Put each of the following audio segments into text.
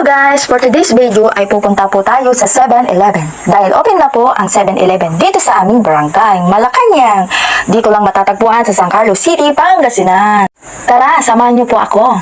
guys! For today's video ay pupunta po tayo sa 7-Eleven. Dahil open na po ang 7-Eleven dito sa aming barangay, Malacanang. Dito lang matatagpuan sa San Carlos City, Pangasinan. Tara, samahan niyo po ako.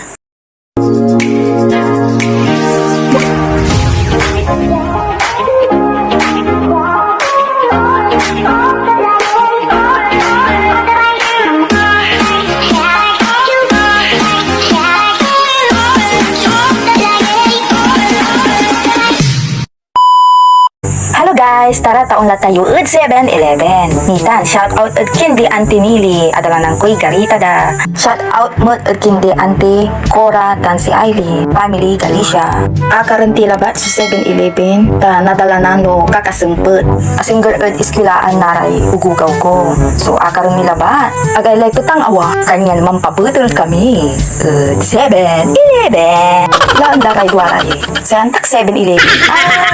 Hello guys, tara taon na tayo at 7-Eleven. Nitan, shout out at kindi Auntie Nili, adalan ng kuy garita da. Shout out mo at kindi Auntie Cora tan si Ailey, family Galicia. Akaranti labat sa 7-Eleven, ta nadala na no kakasumput. Asing girl at iskilaan naray ugugaw ko. So akaran nilabat, agay lay tutang awa, kanyan mampabutol kami. At 7-Eleven. Laan daray duwaray, santak 7-Eleven.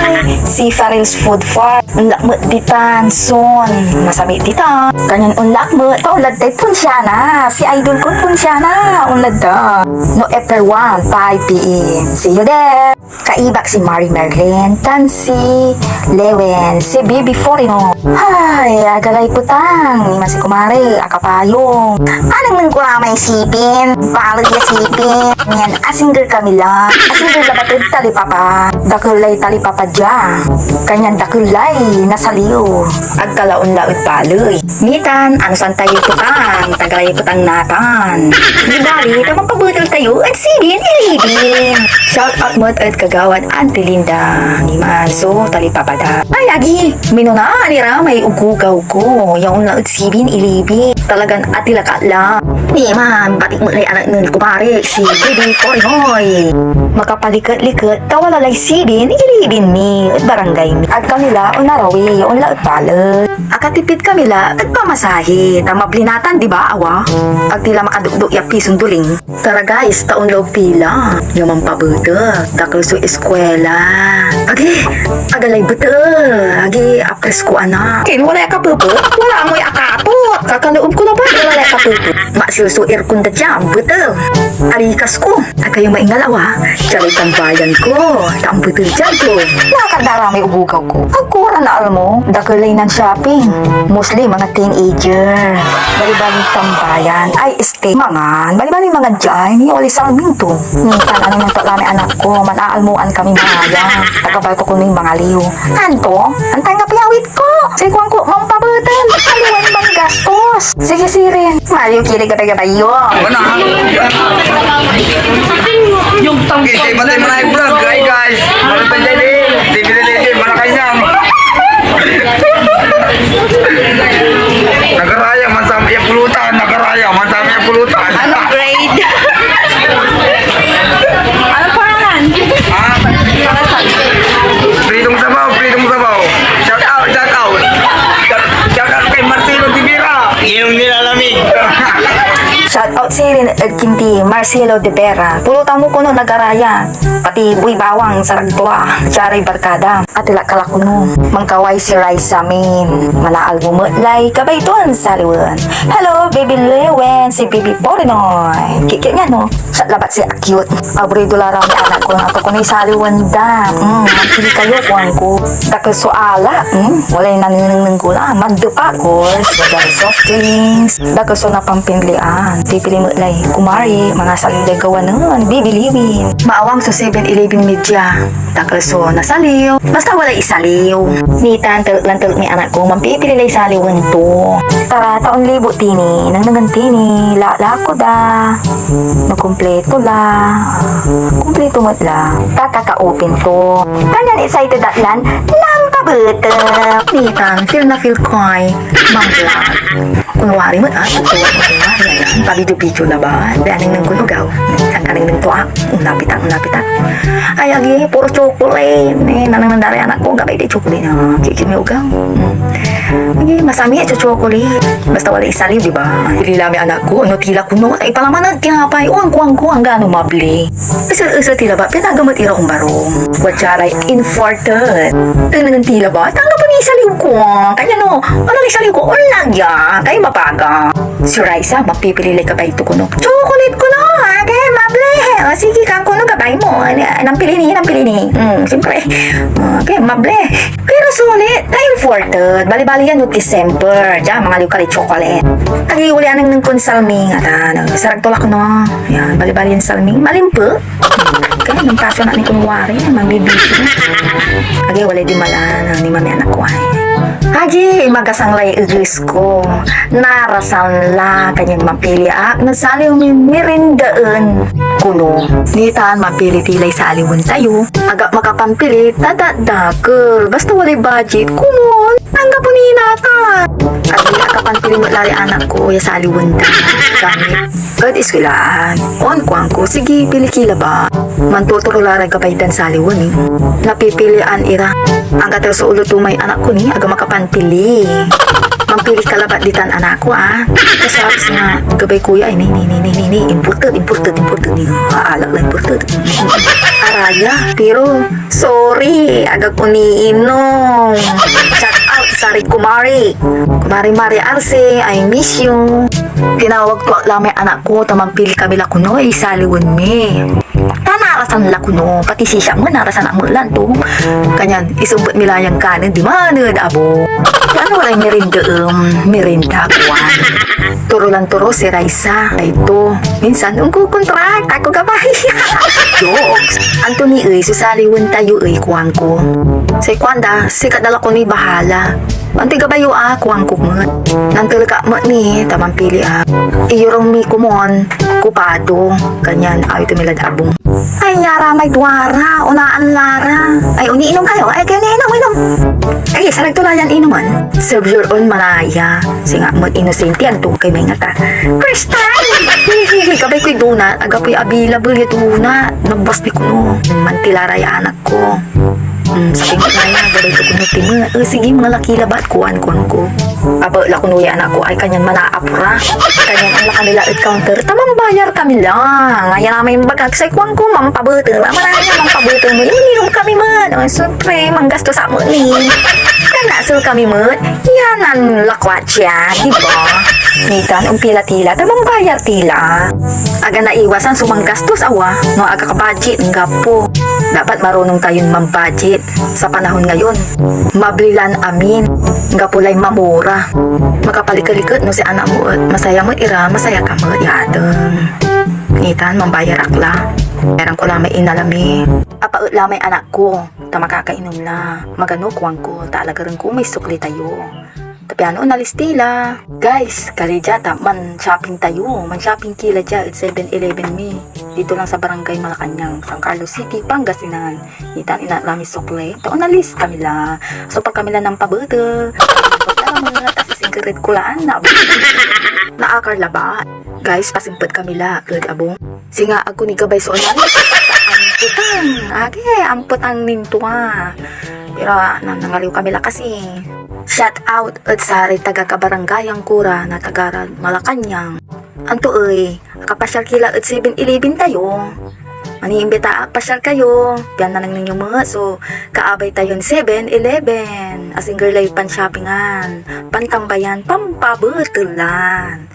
Ay, si Farrell's Food Fart. Unlak mo ditan, son. Masami ditan. Kanyan unlak mo. Paulad tayo punsyana. Si idol ko punsyana. Unlad da. No April 1, 5 p.m. See you there. Kaibak si Mari Merlin. Tan si Lewen. Si Bibi Forino. Ay, agalay putang. Ni masi kumari. Akapayong. Anong nang kulamay sipin? Palad ya sipin. Yan, asingger kami lang. Asingger labatid talipapa. Dakulay talipapa dya. Kanyan dakulay, nasaliw. Agkalaon laot paloy. Nitan, ano san tayo putang? Tagalay putang natan. Di bali, tamang pabutol tayo at sibin, ilibin. Shout out mo at kagawad Auntie Linda. Ni Manso, talipapada. Ay, lagi. Minuna, nira, may ugugaw ko. Yung laot sibin, ilibin. Talagang atilaka lang. Ni man, batik mo lay anak nun kumari. Si Bibi Porinoy. Makapalikat-likat, tawalalay sibin, ilibin mi. At barangay mi. At kanila, unarawi, yung laot palat. Akatipid kamila, at pamasahe. Tamablinatan, di ba, awa? Pag tila makadugdug ya pisong duling. Tara guys, taon loob pila. Yung mampabuta, taklo sa eskwela. Agi, agalay buta. Agi, apres ko anak. Kin, wala ka pupo. Wala mo'y akapot. Kakaloob ko na ba? Wala ka pupo. Maksilsuir kunda dyan, buta. Alikas ko. At kayo maingalawa. Charit ang bayan ko. Taang buta dyan ko. Nakakadara may ugugaw ko. Agkura na alam mo, dakulay ng shopping. Mostly mga teenager. Bali-bali tambayan. Ay, stay mangan. Bali-bali mga dyan. Ni sa minto. Nitan, ano nang talami anak ko. Manaalmuan kami mga yan. Tagabal ko kuning mga liw. Anto, antay nga piyawit ko. Sikuan ko, mampabutan. Aliwan bang gastos. Sige, sirin. Mario, kilig ka yun. Yung tangkay. Okay, batay mo na yung vlog. Hi guys. Maraming pandali. Di Malacanang. Nagaraya man sa aming pulutan. Nagaraya man sa aming pulutan. Anong grade? Anong paralan? Ah, Freedom Sabaw. Shout out. Shout out kay Marcelo Tibira. Yung nilalamig. Shout out si Rin Kinti, Marcelo de Vera. Pulutan mo kuno nagaraya. Pati buy bawang sa ragtua. Charay barkada. At ila kalakuno. Mangkaway si Rice sa amin. Manaal mo matlay. Kabay doon sa liwan. Hello, baby Lewen. Si baby Porinoy. Kikit nga no. Sa labat si cute. Abrido larang ni anak ko. Ato ko na sa liwan da. Magpili kayo kuhan ko. Dakal suala. Walay naninang ko na. Magdupa ko. Dari soft drinks. Dakal so napampinlian. Pipili mo lay kumari, mga salilay gawa nun, bibiliwin. Maawang sa 7-Eleven media. Takalso na saliw. Basta wala isaliw. Nitan, talot ni anak ko, mampipili lay saliwan to. Tara, taon libo tini, nang nangantini, ko da. Magkumpleto la. Kumpleto mo la. Kakaka-open to. Kanyan excited at lan, lampabuta. Nitan, feel ko ay, manglag. Kunwari mo tutuwa mo kunwari yan. Pabidyo-bidyo na ba? Daning ng gulugaw. Ang kaning ng tuak. Unapitak. Ay, agi, puro chocolate. Nanang nandari anak ko, gabay di chocolate na. Kikit may ugaw. Agi, masami at chocolate. Basta wala isaliw, di ba? Ililami anak ko, ano tila kuno. Ay, palaman tinapay. Uang ko, ang gano'ng mabli. Isa tila ba? Pinagamot ira barong. Watsaray, important. Tanang tila ba? Tanggap pa ni isaliw ko. Kanya no, ano ni isaliw ko? Ulang ya. Kaya mapaga. Si Raisa, mapipili ka ba ito ko no? Chocolate ko no. Kaya mabli. sige kang kuno gabay mo. Nampili ni. Siyempre. Okay, mable. Pero sulit, tayo imported. Bali-bali yan no December. Diyan, mga liukali chocolate. Agi-uli anang ng konsalming. At sarag tulak no. Yan, bali-bali yan salming. Malimpo. Kaya nung pasyo na ni kumwari, magbibisi. Agi, wala di malan. Ni mami anak ko ay. Agi, magasang lay igis ko. Narasan la kanyang mapili nasali mirindaan kuno. Nitaan mapili tilay sa aliwan tayo. Aga makapampili, dadadakal. Basta walay budget, kumon. Angga po ni nata. Agi, akapampili mo lari anak ko ya sa aliwan tayo. Gamit. God is kilaan. On kuang ko, sige, pili kila ba? Mantuturo larag kapaitan sa aliwan eh. Napipilian ira. Ang katil sa ulo tumay anak ko ni, aga makapanpili. Mampili kalabat ditan anak ko Kasi nga, gabay kuya ay imported ni. Aalak lang imported. Araya, pero sorry, agag uniinom. Shout out sa Kumari. Kumari Arce, I miss you. Tinawag ko lamay anak ko, tamampili kami lakuno, isaliwan me. Narasan lakuno, pati siya mo, narasan ang mulan to. Kanyan, isumbot milayang kanin, di manad, abo. Ano wala yung merinda kuwan. Turo lang turo si Raisa. Ay to, minsan nung kukontrak, ako gabay. Jokes. Anthony susaliwan tayo kuwang ko. Say kwanda, sikat dala ko ni bahala. Anti gabayo kuwang ko mo. Nantil ka mo ni, tamang pili Iyurong mi kumon, kupado. Kanyan, ayaw tumilad abong. Ay, yara may duwara, unaan lara. Ay, uniinom kayo. Ay, kaya inom. Ay, sarag tulayan inuman. Serve your own malaya. Singa mo inosente ang tukay may ngata. First time! Hihihi, kabay ko'y donut. Aga po'y available yung donut. Nagbas di ko no. Mantilara yung anak ko. Sabi mo na yan, gabay ko kuno tima. Sige, mga laki labat kuhan ko. Aba, lakunuya anak ko ay kanyan manaapra. Kanyan ang lakanila at counter. Tamang bayar kami lang. Ngayon namin bagagsay kuhan ko, mampabutin. Mananya, mampabutin mo. Ininom kami man. Siyempre, manggasto sa mo ni. Nasıl kami mo. Yan ang lakwat siya, di ba? Nitan, pila-tila, tamang bayar tila. Aga naiwasan sumanggastos awa. No, aga ka-budget, nga po. Dapat marunong tayong mam-budget sa panahon ngayon. Mablilan amin. Nga pulay mamura. Makapalikat-likat no si anak mo. Masaya mo ira, masaya ka mo. Yadang. Nitan, mambayar akla. Meron ko lang may inalami. Apaut lang may anak ko. Ta makakainom na. Magano kuwang ko. Talaga rin ko may sukli tayo. Tapi ano nalistila. Guys, kalidya man shopping tayo. Man shopping kila dya at 7-Eleven me. Dito lang sa barangay Malacanang, San Carlos City, Pangasinan. Itan inalami sukli. Taon nalis kami la. So pag kami la ng pabuto. Pagkala mga tasisingkirid kulaan na. Naakar laba. Guys, pasimpad kami la. Good abong. Singa ako ni gabay so amputan. Amput ang nintua. Pero nangaliw kami la kasi. Shout out at sari taga kabarangayang kura na taga Malacanang. Anto kapasyal kila at 7-Eleven tayo. Maniimbita pasyal kayo. Yan na lang ninyo mga. So, kaabay tayo ng 7-Eleven. Asing girlay pan-shoppingan. Pantambayan, pampabutulan.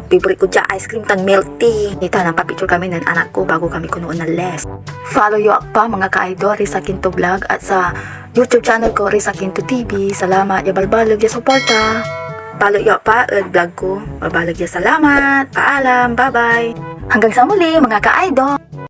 Favorite ko dyan, ice cream tan milk tea. Ito, napapicture kami ng anak ko bago kami kunoon ng les. Follow yo pa mga ka-idol, Risa Quinto Vlog at sa YouTube channel ko, Risa Quinto TV. Salamat, yabalbalag, ya suporta. Follow yo pa at vlog ko. Babalag ya salamat. Paalam, bye-bye. Hanggang sa muli mga ka-idol.